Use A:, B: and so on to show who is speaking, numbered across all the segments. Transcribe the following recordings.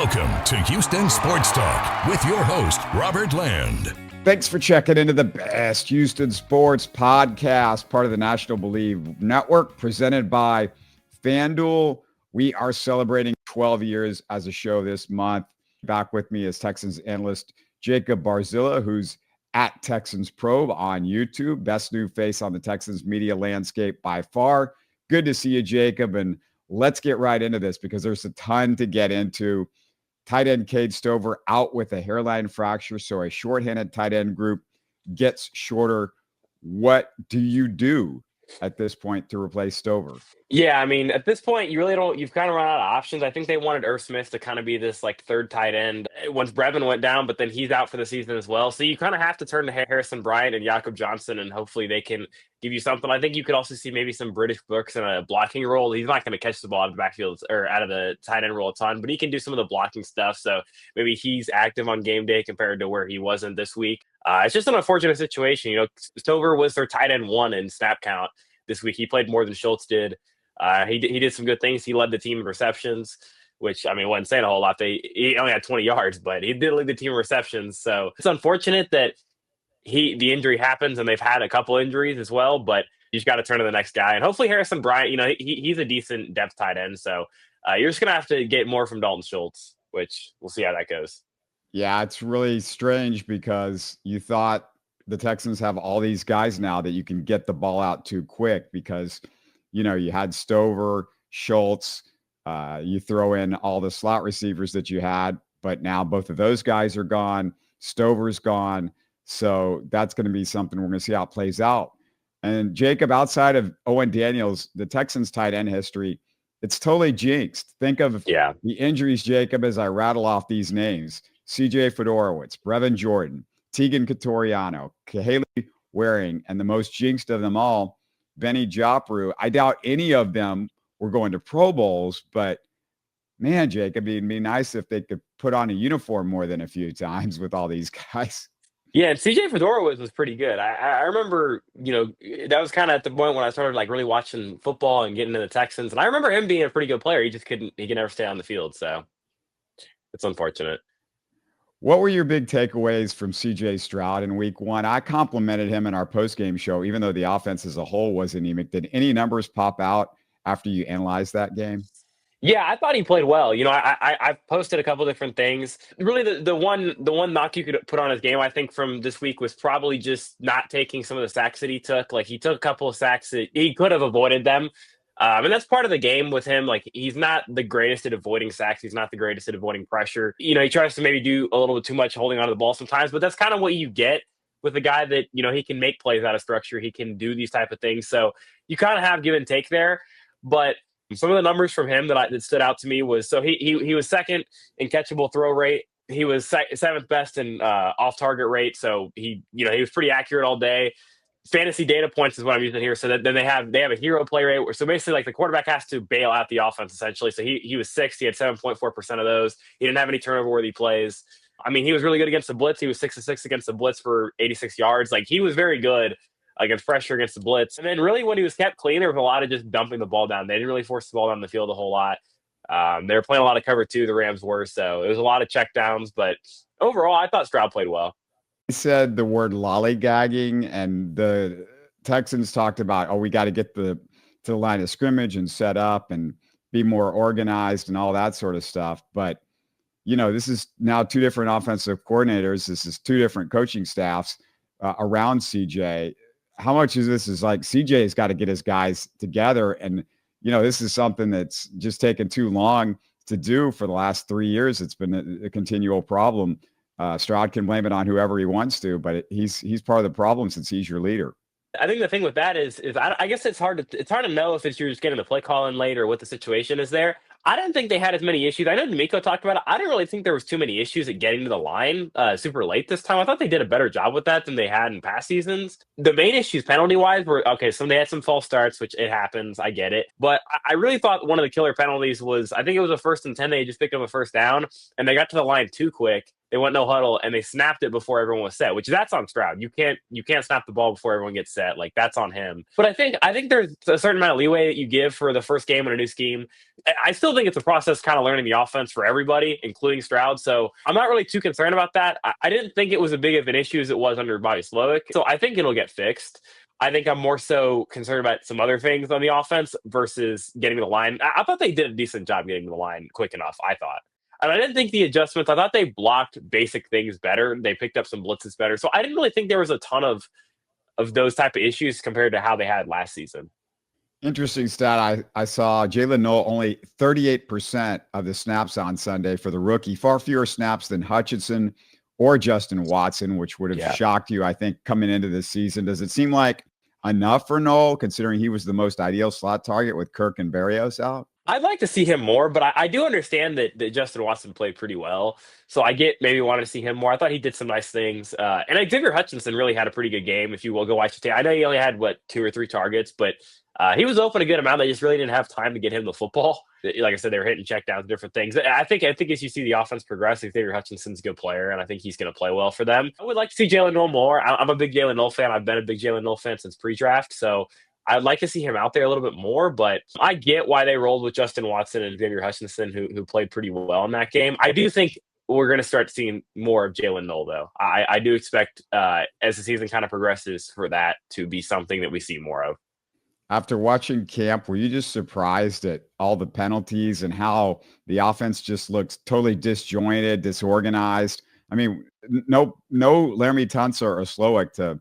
A: Welcome to Houston Sports Talk with your host, Robert Land.
B: Thanks for checking into the best Houston sports podcast, part of the National Bleav Network, presented by FanDuel. We are celebrating 12 years as a show this month. Back with me is Texans Analyst Jacob Barzilla, who's at Texans Probe on YouTube. Best new face on the Texans media landscape by far. Good to see you, Jacob. And let's get right into this because there's a ton to get into. Tight end Cade Stover out with a hairline fracture, so a shorthanded tight end group gets shorter. What do you do at this point to replace Stover?
C: Yeah, I mean, at this point, you really don't, you've kind of run out of options. I think they wanted Irv Smith to kind of be this like third tight end once Brevin went down, but then he's out for the season as well. So you kind of have to turn to Harrison Bryant and Jakob Johnson, and hopefully they can give you something. I think you could also see maybe some British Brooks in a blocking role. He's not going to catch the ball out of the backfield or out of the tight end role a ton, but he can do some of the blocking stuff. So maybe he's active on game day compared to where he wasn't this week. It's just an unfortunate situation. You know, Stover was their tight end one in snap count this week. He played more than Schultz did. He did some good things. He led the team in receptions, which, I mean, wasn't saying a whole lot. He only had 20 yards, but he did lead the team in receptions. So it's unfortunate that the injury happens, and they've had a couple injuries as well, but you just got to turn to the next guy. And hopefully Harrison Bryant, you know, he's a decent depth tight end. So you're just going to have to get more from Dalton Schultz, which we'll see how that goes.
B: Yeah, it's really strange because you thought the Texans have all these guys now that you can get the ball out too quick because, you know, you had Stover, Schultz, you throw in all the slot receivers that you had, but now both of those guys are gone. Stover's gone. So that's going to be something we're going to see how it plays out. And Jacob, outside of Owen Daniels, the Texans tight end history, it's totally jinxed. Think of the injuries, Jacob, as I rattle off these names: CJ Fedorowicz, Brevin Jordan, Tegan Catoriano, Caley Waring, and the most jinxed of them all, Benny Joppru. I doubt any of them were going to Pro Bowls, but man, Jacob, it'd be nice if they could put on a uniform more than a few times with all these guys.
C: Yeah, and CJ Fedorowicz was pretty good. I remember, you know, that was kind of at the point when I started like really watching football and getting into the Texans. And I remember him being a pretty good player. He could never stay on the field. So it's unfortunate.
B: What were your big takeaways from CJ Stroud in week one? I complimented him in our postgame show, even though the offense as a whole was anemic. Did any numbers pop out after you analyzed that game?
C: Yeah, I thought he played well. You know, I've posted a couple different things. Really, the one knock you could put on his game, I think, from this week was probably just not taking some of the sacks that he took. Like, he took a couple of sacks that he could have avoided them. And that's part of the game with him. Like, he's not the greatest at avoiding sacks. He's not the greatest at avoiding pressure. You know, he tries to maybe do a little bit too much holding onto the ball sometimes, but that's kind of what you get with a guy that, you know, he can make plays out of structure. He can do these type of things. So you kind of have give and take there. But some of the numbers from him that stood out to me was, so he was second in catchable throw rate. He was seventh best in off target rate. So he was pretty accurate all day. Fantasy data points is what I'm using here. So that then they have a hero play rate. So basically, like, the quarterback has to bail out the offense essentially. So he was sixth. He had 7.4% of those. He didn't have any turnover worthy plays. I mean, he was really good against the blitz. He was 6-6 against the blitz for 86 yards. Like, he was very good against pressure against the blitz. And then really when he was kept clean, there was a lot of just dumping the ball down. They didn't really force the ball down the field a whole lot. They were playing a lot of cover two, the Rams were. So it was a lot of check downs. But overall, I thought Stroud played well.
B: He said the word lollygagging, and the Texans talked about, we got to get to the line of scrimmage and set up and be more organized and all that sort of stuff. But, you know, this is now two different offensive coordinators. This is two different coaching staffs around CJ. How much of this is like CJ has got to get his guys together? And, you know, this is something that's just taken too long to do for the last 3 years. It's been a continual problem. Stroud can blame it on whoever he wants to, but he's part of the problem since he's your leader.
C: I think the thing with that is I guess it's hard to know if you're just getting the play call in late or what the situation is there. I didn't think they had as many issues. I know DeMeco talked about it. I didn't really think there was too many issues at getting to the line super late this time. I thought they did a better job with that than they had in past seasons. The main issues penalty-wise were, okay, so they had some false starts, which it happens. I get it. But I really thought one of the killer penalties was, I think it was a 1st and 10. They just picked up a first down, and they got to the line too quick. They went no huddle and they snapped it before everyone was set, which that's on Stroud. You can't snap the ball before everyone gets set. Like that's on him. But I think there's a certain amount of leeway that you give for the first game in a new scheme. I still think it's a process kind of learning the offense for everybody, including Stroud. So I'm not really too concerned about that. I didn't think it was as big of an issue as it was under Bobby Slowick. So I think it'll get fixed. I think I'm more so concerned about some other things on the offense versus getting to the line. I thought they did a decent job getting to the line quick enough, I thought. And I didn't think the adjustments, I thought they blocked basic things better. They picked up some blitzes better. So I didn't really think there was a ton of those type of issues compared to how they had last season.
B: Interesting stat. I saw Jaylin Noel only 38% of the snaps on Sunday for the rookie, far fewer snaps than Hutchinson or Justin Watson, which would have shocked you, I think, coming into this season. Does it seem like enough for Noel, considering he was the most ideal slot target with Kirk and Berrios out?
C: I'd like to see him more, but I do understand that Justin Watson played pretty well. So I get maybe wanted to see him more. I thought he did some nice things. And Xavier Hutchinson really had a pretty good game, if you will go watch the tape. I know he only had, 2 or 3 targets, but he was open a good amount. They just really didn't have time to get him the football. Like I said, they were hitting checkdowns, different things. I think as you see the offense progress, Xavier Hutchinson's a good player, and I think he's going to play well for them. I would like to see Jaylin Noel more. I'm a big Jaylin Noel fan. I've been a big Jaylin Noel fan since pre-draft, so I'd like to see him out there a little bit more, but I get why they rolled with Justin Watson and Xavier Hutchinson, who played pretty well in that game. I do think we're going to start seeing more of Jaylin Noel, though. I do expect, as the season kind of progresses, for that to be something that we see more of.
B: After watching camp, were you just surprised at all the penalties and how the offense just looks totally disjointed, disorganized? I mean, no Laramie Tunsil or Slowick to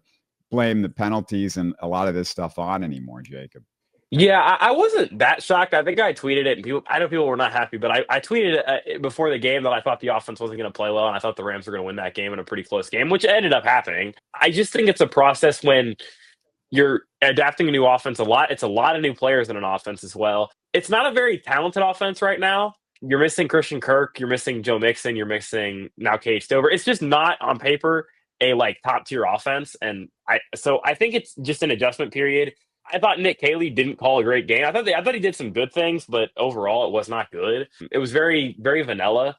B: blame the penalties and a lot of this stuff on anymore, Jacob.
C: Yeah, I wasn't that shocked. I think I tweeted it, and I know people were not happy, but I tweeted it before the game that I thought the offense wasn't going to play well, and I thought the Rams were going to win that game in a pretty close game, which ended up happening. I just think it's a process when you're adapting a new offense a lot. It's a lot of new players in an offense as well. It's not a very talented offense right now. You're missing Christian Kirk. You're missing Joe Mixon. You're missing now Cade Stover. It's just not on paper a top tier offense. And I think it's just an adjustment period. I thought Nick Caley didn't call a great game. I thought he did some good things, but overall it was not good. It was very, very vanilla,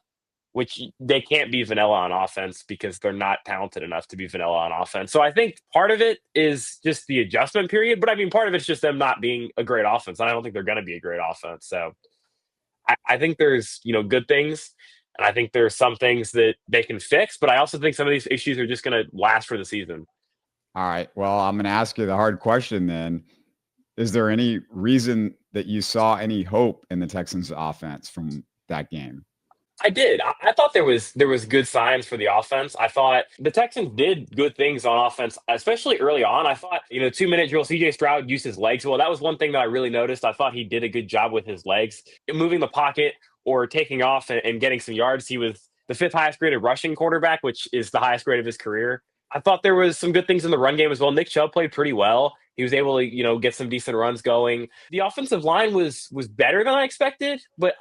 C: which they can't be vanilla on offense because they're not talented enough to be vanilla on offense. So I think part of it is just the adjustment period, but I mean, part of it's just them not being a great offense. And I don't think they're going to be a great offense. So I think there's, good things. And I think there's some things that they can fix, but I also think some of these issues are just going to last for the season.
B: All right. Well, I'm going to ask you the hard question then. Is there any reason that you saw any hope in the Texans offense from that game?
C: I did. I thought there was good signs for the offense. I thought the Texans did good things on offense, especially early on. I thought, 2-minute drill, CJ Stroud used his legs well. That was one thing that I really noticed. I thought he did a good job with his legs, moving the pocket or taking off and getting some yards. He was the 5th highest graded rushing quarterback, which is the highest grade of his career. I thought there was some good things in the run game as well. Nick Chubb played pretty well. He was able to, get some decent runs going. The offensive line was better than I expected, but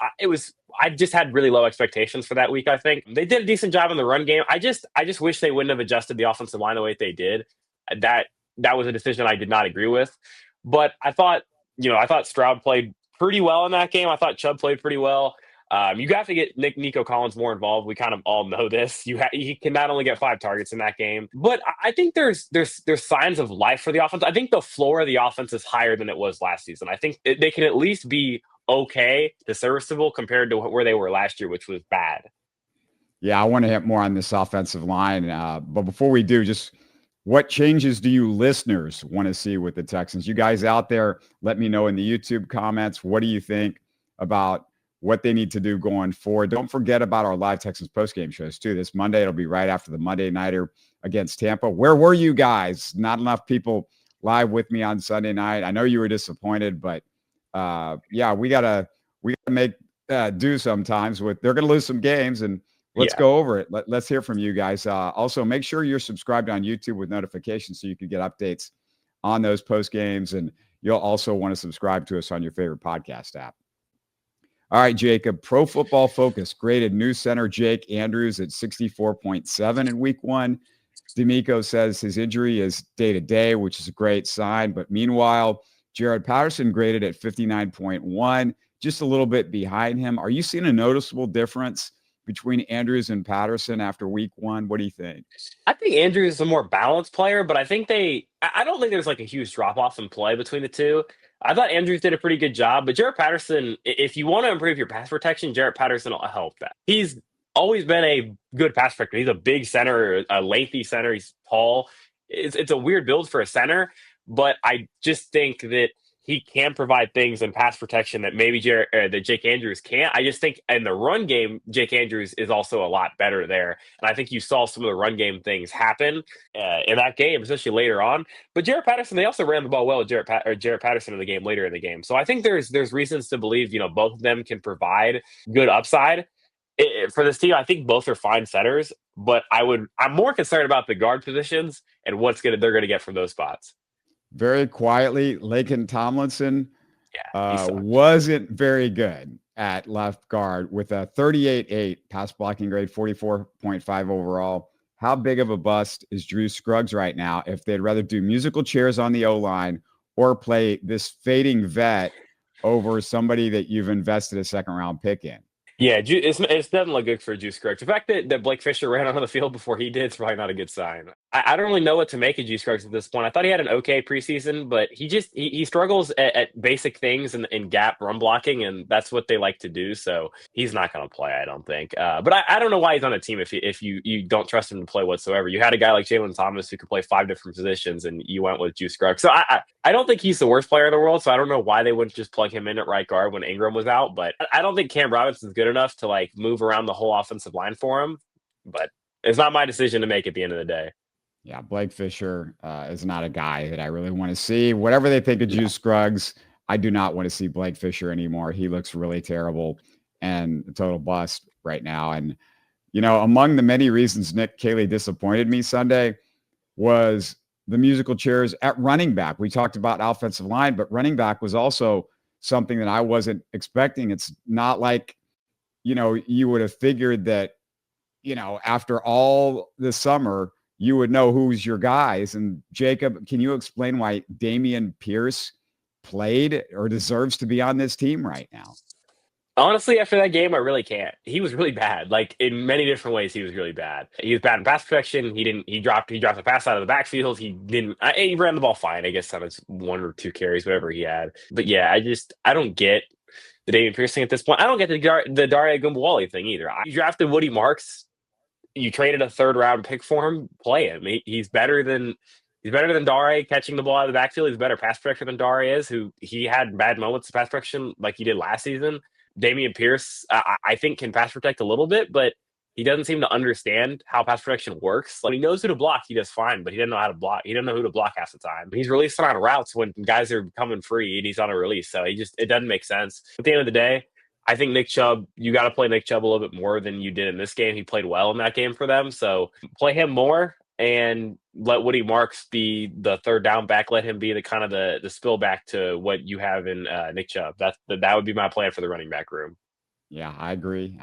C: I just had really low expectations for that week. I think they did a decent job in the run game. I just wish they wouldn't have adjusted the offensive line the way they did. That was a decision I did not agree with. But I thought Stroud played pretty well in that game. I thought Chubb played pretty well. You have to get Nico Collins more involved. We kind of all know this. He can not only get 5 targets in that game, but I think there's signs of life for the offense. I think the floor of the offense is higher than it was last season. I think they can at least be okay to serviceable compared to where they were last year, which was bad.
B: Yeah, I want to hit more on this offensive line. But before we do, just what changes do you listeners want to see with the Texans? You guys out there, let me know in the YouTube comments. What do you think about what they need to do going forward? Don't forget about our live Texans postgame shows too. This Monday, it'll be right after the Monday Nighter against Tampa. Where were you guys? Not enough people live with me on Sunday night. I know you were disappointed, but we gotta make do sometimes with. They're gonna lose some games, and let's go over it. Let's hear from you guys. Also, make sure you're subscribed on YouTube with notifications so you can get updates on those post games, and you'll also want to subscribe to us on your favorite podcast app. All right, Jacob, Pro Football Focus graded new center Jake Andrews at 64.7 in week 1. DeMeco says his injury is day-to-day, which is a great sign. But meanwhile, Jarrett Patterson graded at 59.1, just a little bit behind him. Are you seeing a noticeable difference between Andrews and Patterson after week 1? What do you think?
C: I think Andrews is a more balanced player, but I don't think there's like a huge drop off in play between the two. I thought Andrews did a pretty good job, but Jarrett Patterson, if you want to improve your pass protection, Jarrett Patterson will help that. He's always been a good pass protector. He's a big center, a lengthy center. He's tall. It's a weird build for a center, but I just think that he can provide things in pass protection that maybe that Jake Andrews can't. I just think in the run game, Jake Andrews is also a lot better there. And I think you saw some of the run game things happen in that game, especially later on. But Jarrett Patterson, they also ran the ball well with Jarrett Patterson in the game later in the game. So I think there's reasons to believe, both of them can provide good upside. For this team, I think both are fine setters, but I'm more concerned about the guard positions and they're going to get from those spots.
B: Very quietly, Laken Tomlinson
C: Yeah,
B: wasn't very good at left guard with a 38.8 pass blocking grade, 44.5 overall. How big of a bust is Drew Scruggs right now if they'd rather do musical chairs on the O-line or play this fading vet over somebody that you've invested a second-round pick in?
C: Yeah, it doesn't look good for Juice Scruggs. The fact that Blake Fisher ran onto the field before he did is probably not a good sign. I don't really know what to make of Juice Scruggs at this point. I thought he had an okay preseason, but he struggles at basic things in gap run blocking, and that's what they like to do. So he's not going to play, I don't think. But I don't know why he's on a team if you don't trust him to play whatsoever. You had a guy like Jaylin Thomas who could play 5 different positions, and you went with Juice Scruggs. So I don't think he's the worst player in the world, so I don't know why they wouldn't just plug him in at right guard when Ingram was out. But I don't think Cam Robinson's good enough to like move around the whole offensive line for him. But it's not my decision to make at the end of the day.
B: Yeah, Blake Fisher is not a guy that I really want to see. Whatever they think of Juice Scruggs, I do not want to see Blake Fisher anymore. He looks really terrible and a total bust right now. And, among the many reasons Nick Caley disappointed me Sunday was the musical chairs at running back. We talked about offensive line, but running back was also something that I wasn't expecting. It's not like, you would have figured that, after all the summer, you would know who's your guys. And Jacob, can you explain why Dameon Pierce played or deserves to be on this team right now?
C: Honestly, after that game, I really can't. He was really bad. Like in many different ways, he was really bad. He was bad in pass protection. He dropped a pass out of the backfield. He ran the ball fine, I guess, on his 1 or 2 carries, whatever he had. But yeah, I don't get the Dameon Pierce thing at this point. I don't get the Dare Ogunbowale thing either. You drafted Woody Marks. You traded a 3rd-round pick for him. Play him. He's better than Dare catching the ball out of the backfield. He's a better pass protector than Dare is, who he had bad moments of pass protection like he did last season. Dameon Pierce, I think, can pass protect a little bit, but he doesn't seem to understand how pass protection works. Like, he knows who to block. He does fine, but he doesn't know how to block. He doesn't know who to block half the time. He's releasing on routes when guys are coming free, and he's on a release. So it doesn't make sense. At the end of the day, I think Nick Chubb, you got to play Nick Chubb a little bit more than you did in this game. He played well in that game for them. So play him more and let Woody Marks be the 3rd down back. Let him be the kind of the spill back to what you have in Nick Chubb. That would be my plan for the running back room.
B: Yeah, I agree.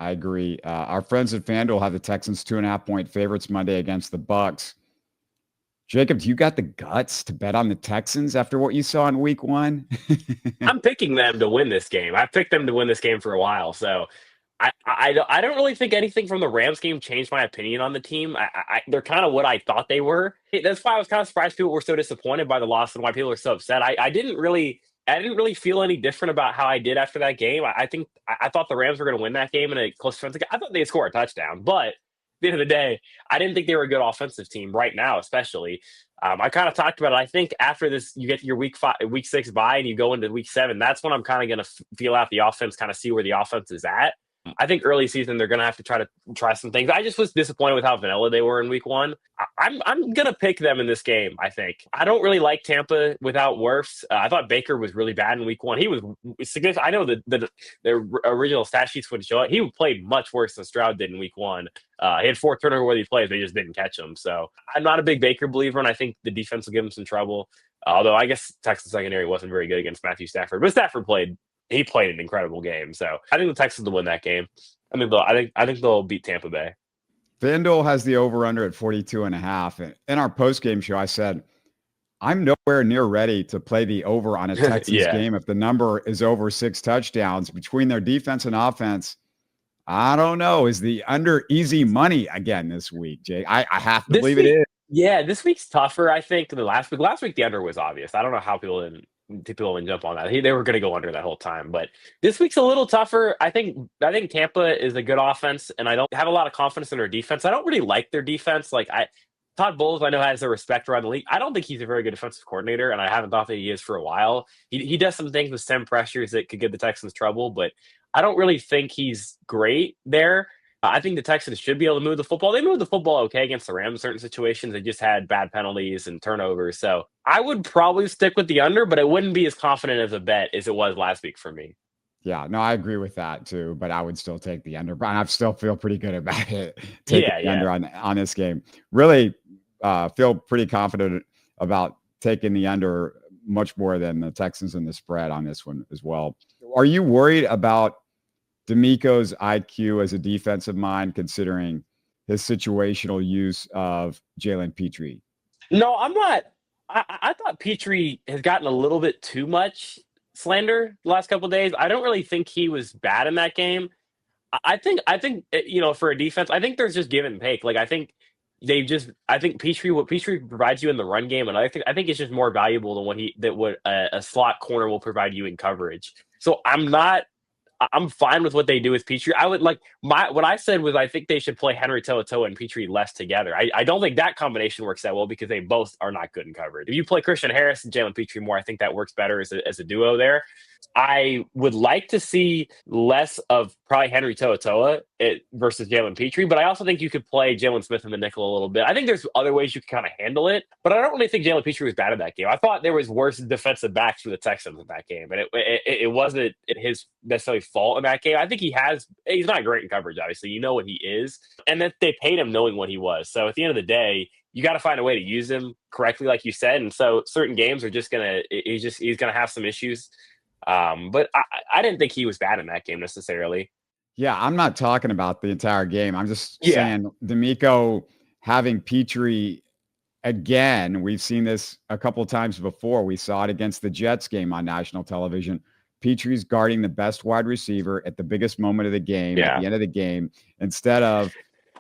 B: Our friends at FanDuel have the Texans 2.5-point favorites Monday against the Bucs. Jacob, do you got the guts to bet on the Texans after what you saw in week 1?
C: I'm picking them to win this game. I've picked them to win this game for a while. So I don't really think anything from the Rams game changed my opinion on the team. They're kind of what I thought they were. That's why I was kind of surprised people were so disappointed by the loss and why people are so upset. I didn't really feel any different about how I did after that game. I thought the Rams were going to win that game in a close defensive game. I thought they'd score a touchdown, but the end of the day, I didn't think they were a good offensive team right now, especially. I kind of talked about it. I think after this, you get your week 6 bye and you go into week 7. That's when I'm kind of going to feel out the offense, kind of see where the offense is at. I think early season, they're going to have to try some things. I just was disappointed with how vanilla they were in week 1. I'm going to pick them in this game, I think. I don't really like Tampa without Wirfs. I thought Baker was really bad in week 1. He was significant. I know the original stat sheets wouldn't show it. He played much worse than Stroud did in week 1. He had 4 turnover-worthy plays. They just didn't catch him. So I'm not a big Baker believer, and I think the defense will give him some trouble. Although I guess Texas secondary wasn't very good against Matthew Stafford. But Stafford played an incredible game. So I think the Texans will win that game. I think they'll beat Tampa Bay.
B: FanDuel has the over-under at 42.5. And in our post-game show, I said, I'm nowhere near ready to play the over on a Texans game if the number is over 6 touchdowns. Between their defense and offense, I don't know. Is the under easy money again this week, Jay? I have to
C: This
B: believe it
C: week,
B: is.
C: yeah, this week's tougher, I think, than the last week. Last week, the under was obvious. I don't know how people didn't jump on that. They were going to go under that whole time. But this week's a little tougher. I think Tampa is a good offense, and I don't have a lot of confidence in their defense. I don't really like their defense. Todd Bowles, I know, has a respect around the league. I don't think he's a very good defensive coordinator, and I haven't thought that he is for a while. He does some things with stem pressures that could give the Texans trouble, but I don't really think he's great there. I think the Texans should be able to move the football. They moved the football okay against the Rams in certain situations. They just had bad penalties and turnovers. So I would probably stick with the under, but it wouldn't be as confident of a bet as it was last week for me.
B: Yeah, no, I agree with that too, but I would still take the under. But I still feel pretty good about it. Taking the under on this game. Really feel pretty confident about taking the under much more than the Texans and the spread on this one as well. Are you worried about DeMeco's IQ as a defensive mind, considering his situational use of Jalen Pitre?
C: No, I'm not. I thought Pitre has gotten a little bit too much slander the last couple of days. I don't really think he was bad in that game. I think for a defense, I think there's just give and take. I think what Pitre provides you in the run game, and I think it's just more valuable than what a slot corner will provide you in coverage. So I'm fine with what they do with Pitre. I would what I said was I think they should play Henry To'oTo'o and Pitre less together. I don't think that combination works that well because they both are not good in coverage. If you play Christian Harris and Jalen Pitre more, I think that works better as a duo there. I would like to see less of probably Henry To'oTo'o versus Jalen Pitre, but I also think you could play Jalen Smith in the nickel a little bit. I think there's other ways you can kind of handle it, but I don't really think Jalen Pitre was bad in that game. I thought there was worse defensive backs for the Texans in that game, and it wasn't his necessarily fault in that game. I think he's not great in coverage, obviously. You know what he is, and that they paid him knowing what he was. So at the end of the day, you got to find a way to use him correctly, like you said. And so certain games are he's gonna have some issues. But I didn't think he was bad in that game necessarily.
B: Yeah, I'm not talking about the entire game. I'm just saying DeMeco having Pitre again. We've seen this a couple of times before. We saw it against the Jets game on national television. Pitre's guarding the best wide receiver at the biggest moment of the game, at the end of the game, instead of,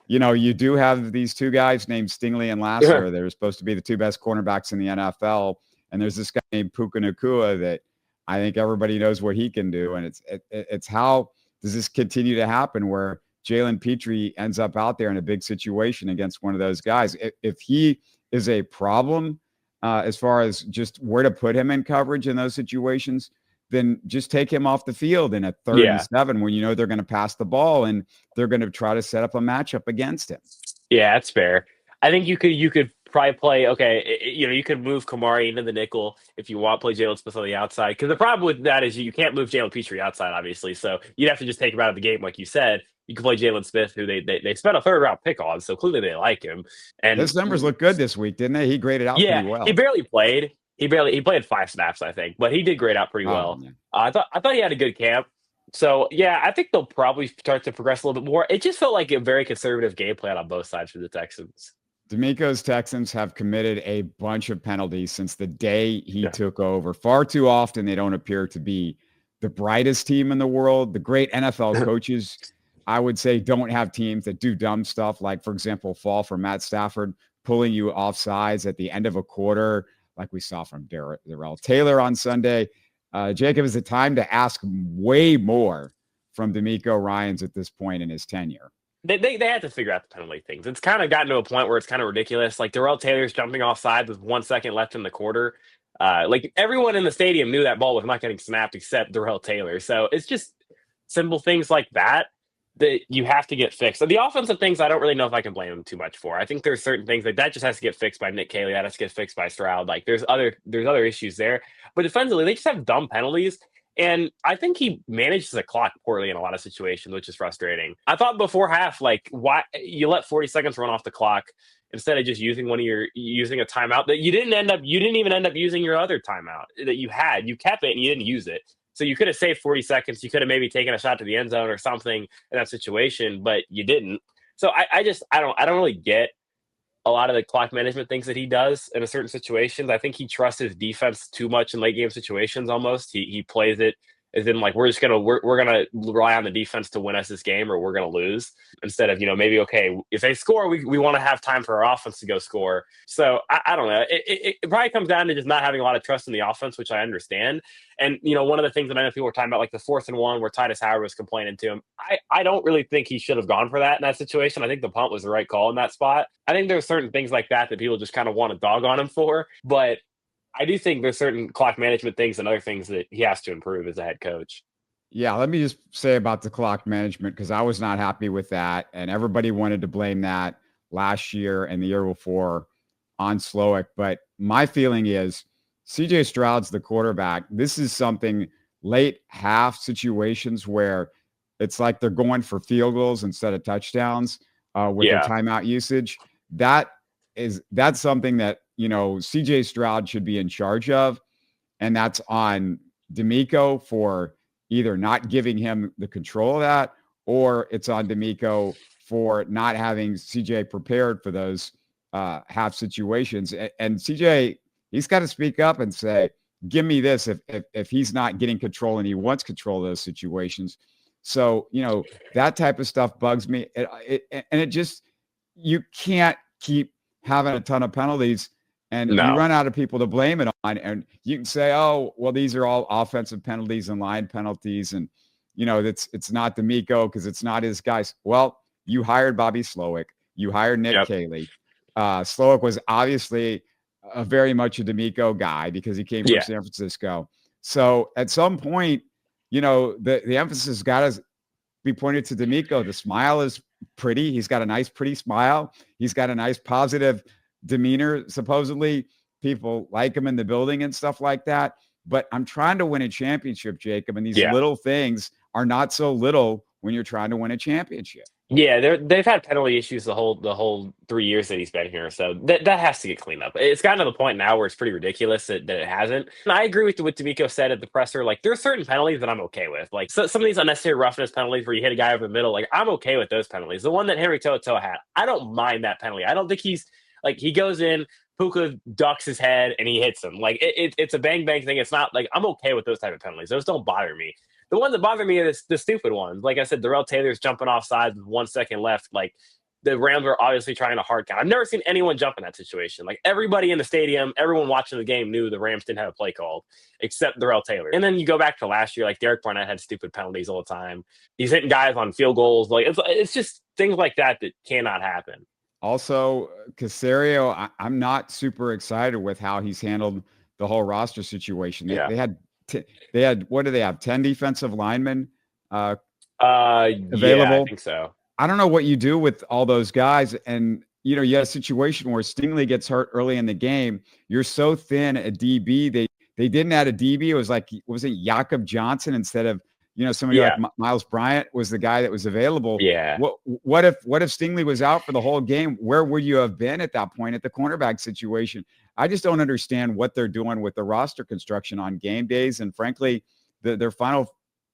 B: you do have these two guys named Stingley and Lassiter. They're supposed to be the two best cornerbacks in the NFL. And there's this guy named Puka Nacua that I think everybody knows what he can do. And it's how does this continue to happen where Jalen Pitre ends up out there in a big situation against one of those guys? If he is a problem as far as just where to put him in coverage in those situations, then just take him off the field in a 3rd and 7 when they're going to pass the ball and they're going to try to set up a matchup against him.
C: Yeah, that's fair. I think you could probably play, you could move Kamari into the nickel if you want, play Jalen Smith on the outside. Because the problem with that is you can't move Jalen Pitre outside, obviously. So you'd have to just take him out of the game, like you said. You can play Jalen Smith, who they spent a 3rd-round pick on, so clearly they like him. And
B: his numbers look good this week, didn't they? He graded out pretty well.
C: He barely played. He played 5 snaps, I think, but he did grade out pretty well. Yeah. I thought he had a good camp. So, yeah, I think they'll probably start to progress a little bit more. It just felt like a very conservative game plan on both sides for the Texans.
B: DeMeco's Texans have committed a bunch of penalties since the day he took over. Far too often, they don't appear to be the brightest team in the world. The great NFL coaches, I would say, don't have teams that do dumb stuff, like, for example, fall for Matt Stafford, pulling you off sides at the end of a quarter, like we saw from Darrell Taylor on Sunday. Jacob, is it time to ask way more from DeMeco Ryans at this point in his tenure?
C: They had to figure out the penalty things. It's kind of gotten to a point where it's kind of ridiculous. Like Darrell Taylor's jumping offside with 1 second left in the quarter. Everyone in the stadium knew that ball was not getting snapped except Darrell Taylor. So it's just simple things like that you have to get fixed. So the offensive things, I don't really know if I can blame them too much for. I think there's certain things that just has to get fixed by Nick Caley. That has to get fixed by Stroud. Like there's other issues there. But defensively, they just have dumb penalties. And I think he manages the clock poorly in a lot of situations, which is frustrating. I thought before half, why you let 40 seconds run off the clock instead of just using a timeout that you didn't even end up using your other timeout that you had. You kept it and you didn't use it. So you could have saved 40 seconds. You could have maybe taken a shot to the end zone or something in that situation, but you didn't. So I don't really get a lot of the clock management things that he does in a certain situations. I think he trusts his defense too much in late game situations almost. He plays it As in, like, we're gonna rely on the defense to win us this game, or we're gonna lose. Instead of, maybe, okay, if they score, we want to have time for our offense to go score. So I don't know. It probably comes down to just not having a lot of trust in the offense, which I understand. And one of the things that I know people were talking about, like the 4th and 1, where Titus Howard was complaining to him. I don't really think he should have gone for that in that situation. I think the punt was the right call in that spot. I think there's certain things like that people just kind of want to dog on him for, but I do think there's certain clock management things and other things that he has to improve as a head coach.
B: Yeah, let me just say about the clock management, because I was not happy with that. And everybody wanted to blame that last year and the year before on Slowick. But my feeling is CJ Stroud's the quarterback. This is something late half situations where it's like they're going for field goals instead of touchdowns with their timeout usage. That's something that, CJ Stroud should be in charge of. And that's on DeMeco for either not giving him the control of that, or it's on DeMeco for not having CJ prepared for those half situations. And CJ, he's got to speak up and say, give me this if he's not getting control and he wants control of those situations. So, that type of stuff bugs me. You can't keep having a ton of penalties and you run out of people to blame it on. And you can say, oh, well, these are all offensive penalties and line penalties. And, it's not DeMeco because it's not his guys. Well, you hired Bobby Slowick. You hired Nick Caley. Slowick was obviously very much a DeMeco guy because he came from San Francisco. So at some point, the emphasis got to be pointed to DeMeco. The smile is pretty. He's got a nice, pretty smile. He's got a nice, positive demeanor. Supposedly people like him in the building and stuff like that. But I'm trying to win a championship, Jacob. And these little things are not so little when you're trying to win a championship.
C: Yeah, they've had penalty issues the whole 3 years that he's been here, so that has to get cleaned up. It's gotten to the point now where it's pretty ridiculous that it hasn't. And I agree with what DeMeco said at the presser. Like, there are certain penalties that I'm okay with. Like, some of these unnecessary roughness penalties where you hit a guy over the middle, like, I'm okay with those penalties. The one that Henry To'oTo'o had, I don't mind that penalty. I don't think he's like, he goes in, Puka ducks his head and he hits him. Like, it's a bang bang thing. It's not like, I'm okay with those type of penalties. Those don't bother me. The ones that bother me are the stupid ones. Like I said, Darrell Taylor's jumping off sides with 1 second left. Like, the Rams are obviously trying to hard count. I've never seen anyone jump in that situation. Like, everybody in the stadium, everyone watching the game knew the Rams didn't have a play called, except Darrell Taylor. And then you go back to last year, like Derek Barnett had stupid penalties all the time. He's hitting guys on field goals. Like, it's just things like that cannot happen.
B: Also, Caserio, I'm not super excited with how he's handled the whole roster situation. They had what do they have? 10 defensive linemen available.
C: Yeah, I think so.
B: I don't know what you do with all those guys. And you had a situation where Stingley gets hurt early in the game. You're so thin at DB. They didn't add a DB. It was like, was it Jakob Johnson instead of somebody like Miles Bryant was the guy that was available.
C: Yeah.
B: What if Stingley was out for the whole game? Where would you have been at that point at the cornerback situation? I just don't understand what they're doing with the roster construction on game days. And frankly, their final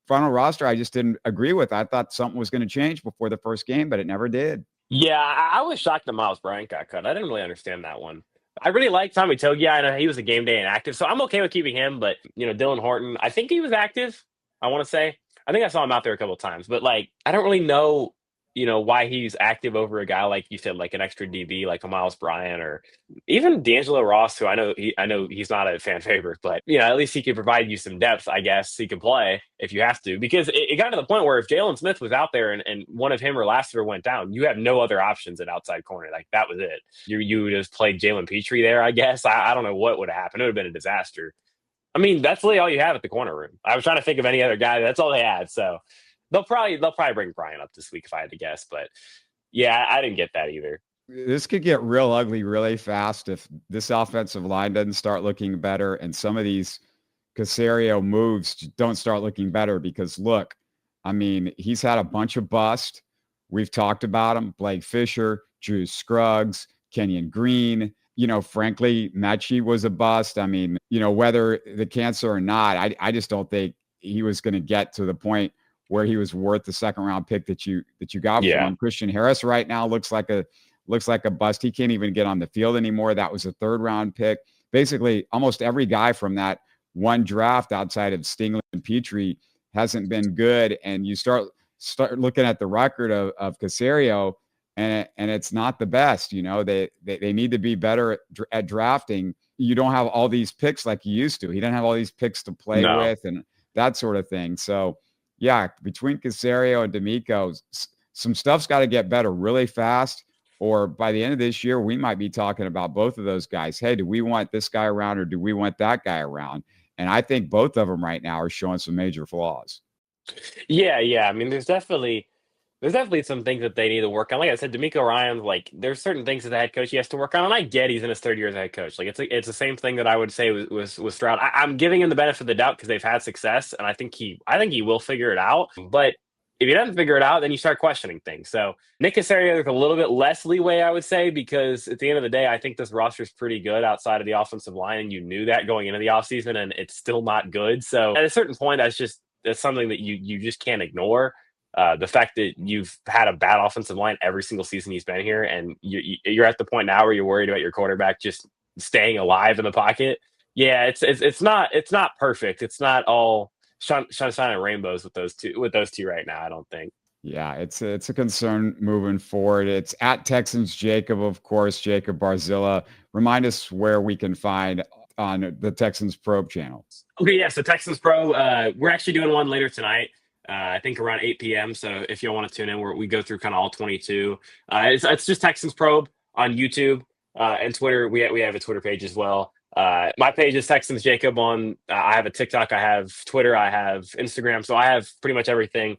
B: roster, I just didn't agree with. I thought something was going to change before the first game, but it never did.
C: Yeah, I was shocked that Miles Bryant got cut. I didn't really understand that one. I really like Tommy Togiai. I know he was a game day inactive, so I'm okay with keeping him. But, Dylan Horton, I think he was active. I want to say, I think I saw him out there a couple of times, but like, I don't really know, why he's active over a guy like you said, like an extra DB, like a Miles Bryant or even D'Angelo Ross, who I know he's not a fan favorite, but at least he could provide you some depth. I guess he can play if you have to, because it got to the point where if Jalen Smith was out there and one of him or Lassiter went down, you have no other options at outside corner. Like, that was it. You just played Jalen Pitre there, I guess. I don't know what would have happened. It would have been a disaster. I mean, that's really all you have at the corner room. I was trying to think of any other guy. That's all they had. So they'll probably bring Brian up this week if I had to guess. But yeah, I didn't get that either.
B: This could get real ugly really fast if this offensive line doesn't start looking better and some of these Caserio moves don't start looking better. Because look, I mean, he's had a bunch of bust. We've talked about him: Blake Fisher, Drew Scruggs, Kenyon Green. Frankly, Mechie was a bust. I mean, whether the cancer or not, I just don't think he was going to get to the point where he was worth the second round pick that you got from him. Christian Harris right now looks like a bust. He can't even get on the field anymore. That was a third round pick. Basically, almost every guy from that one draft outside of Stingley and Pitre hasn't been good. And you start looking at the record of Caserio, and it's not the best. They need to be better at drafting. You don't have all these picks like you used to. He doesn't have all these picks to play with and that sort of thing. So yeah, between Caserio and DeMeco, some stuff's got to get better really fast, or by the end of this year, we might be talking about both of those guys. Hey, do we want this guy around or do we want that guy around? And I think both of them right now are showing some major flaws.
C: Yeah. I mean, there's definitely some things that they need to work on. Like I said, DeMeco Ryans, like there's certain things that the head coach he has to work on. And I get he's in his third year as a head coach. Like it's the same thing that I would say was Stroud. I'm giving him the benefit of the doubt because they've had success, and I think he will figure it out. But if he doesn't figure it out, then you start questioning things. So Nick Caserio, there's a little bit less leeway, I would say, because at the end of the day, I think this roster is pretty good outside of the offensive line, and you knew that going into the offseason, and it's still not good. So at a certain point, that's something that you just can't ignore. The fact that you've had a bad offensive line every single season he's been here, and you're at the point now where you're worried about your quarterback just staying alive in the pocket. Yeah, it's not perfect. It's not all sunshine and rainbows with those two right now, I don't think.
B: Yeah, it's a concern moving forward. It's at Texans Jacob, of course, Jacob Barzilla. Remind us where we can find on the Texans Probe channel.
C: Okay, yeah, so Texans Probe, we're actually doing one later tonight. I think around 8 p.m. So if you want to tune in, we go through kind of all 22. It's just Texans Probe on YouTube and Twitter. We have a Twitter page as well. My page is Texans Jacob on. I have a TikTok, I have Twitter, I have Instagram, so I have pretty much everything.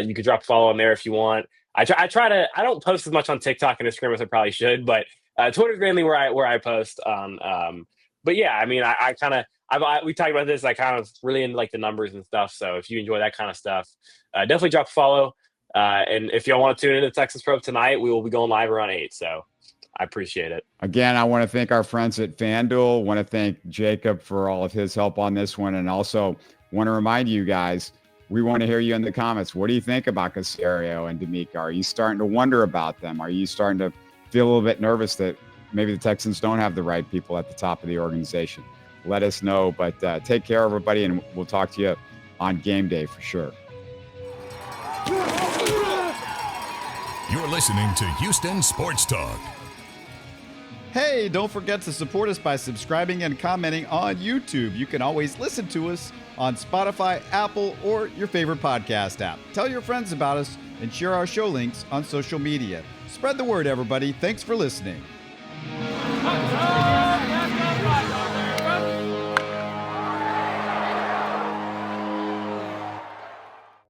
C: You could drop a follow on there if you want. I don't post as much on TikTok and Instagram as I probably should, but Twitter's mainly where I post on. But yeah, I mean, we talked about this. I kind of really into like the numbers and stuff. So if you enjoy that kind of stuff, definitely drop a follow. And if y'all want to tune into Texans Probe tonight, we will be going live around 8. So I appreciate it.
B: Again, I want to thank our friends at FanDuel. Want to thank Jacob for all of his help on this one. And also want to remind you guys, we want to hear you in the comments. What do you think about Caserio and DeMeco? Are you starting to wonder about them? Are you starting to feel a little bit nervous that maybe the Texans don't have the right people at the top of the organization? Let us know. But take care, everybody, and we'll talk to you on game day for sure.
A: You're listening to Houston Sports Talk.
D: Hey, don't forget to support us by subscribing and commenting on YouTube. You can always listen to us on Spotify, Apple, or your favorite podcast app. Tell your friends about us and share our show links on social media. Spread the word, everybody. Thanks for listening.